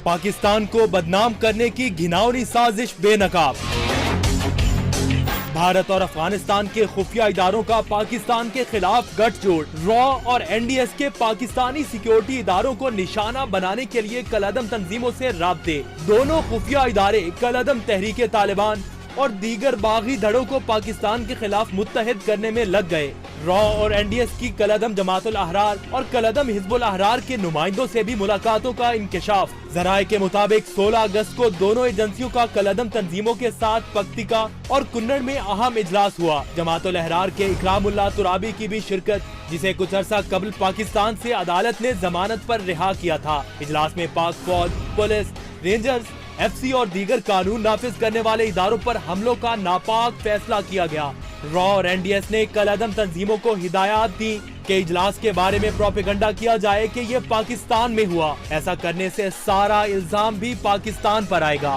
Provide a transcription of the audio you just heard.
पाकिस्तान को बदनाम करने की घिनौनी साजिश बेनकाब। भारत और अफगानिस्तान के खुफिया इदारों का पाकिस्तान के खिलाफ गठजोड़। रॉ और एनडीएस के पाकिस्तानी सिक्योरिटी इदारों को निशाना बनाने के लिए कलअदम तंजीमों से राब्ते। दोनों खुफिया इदारे कलअदम तहरीके तालिबान और दीगर बागी धड़ों को पाकिस्तान के खिलाफ मुत्तहिद करने में लग गए। रॉ और एनडीएस की कलअदम जमातुल अहरार और कलअदम हिजबुल अहरार के नुमाइंदों से भी मुलाकातों का इंकशाफ। जराये के मुताबिक 16 अगस्त को दोनों एजेंसियों का कलअदम तंजीमों के साथ पक्तिका और कुन्नड़ में अहम इजलास हुआ। जमातुल अहरार के इकरामुल्लाह तुराबी की भी शिरकत, जिसे कुछ अर्सा कबल पाकिस्तान से अदालत ने जमानत पर रिहा किया था। इजलास में पाक फौज, पुलिस, रेंजर्स, एफसी और दीगर कानून नाफिज करने वाले इदारों पर हमलों का नापाक फैसला किया गया। रॉ और एनडीएस ने कलअदम तंजीमों को हिदायत दी कि इजलास के बारे में प्रोपेगेंडा किया जाए कि ये पाकिस्तान में हुआ। ऐसा करने से सारा इल्जाम भी पाकिस्तान पर आएगा।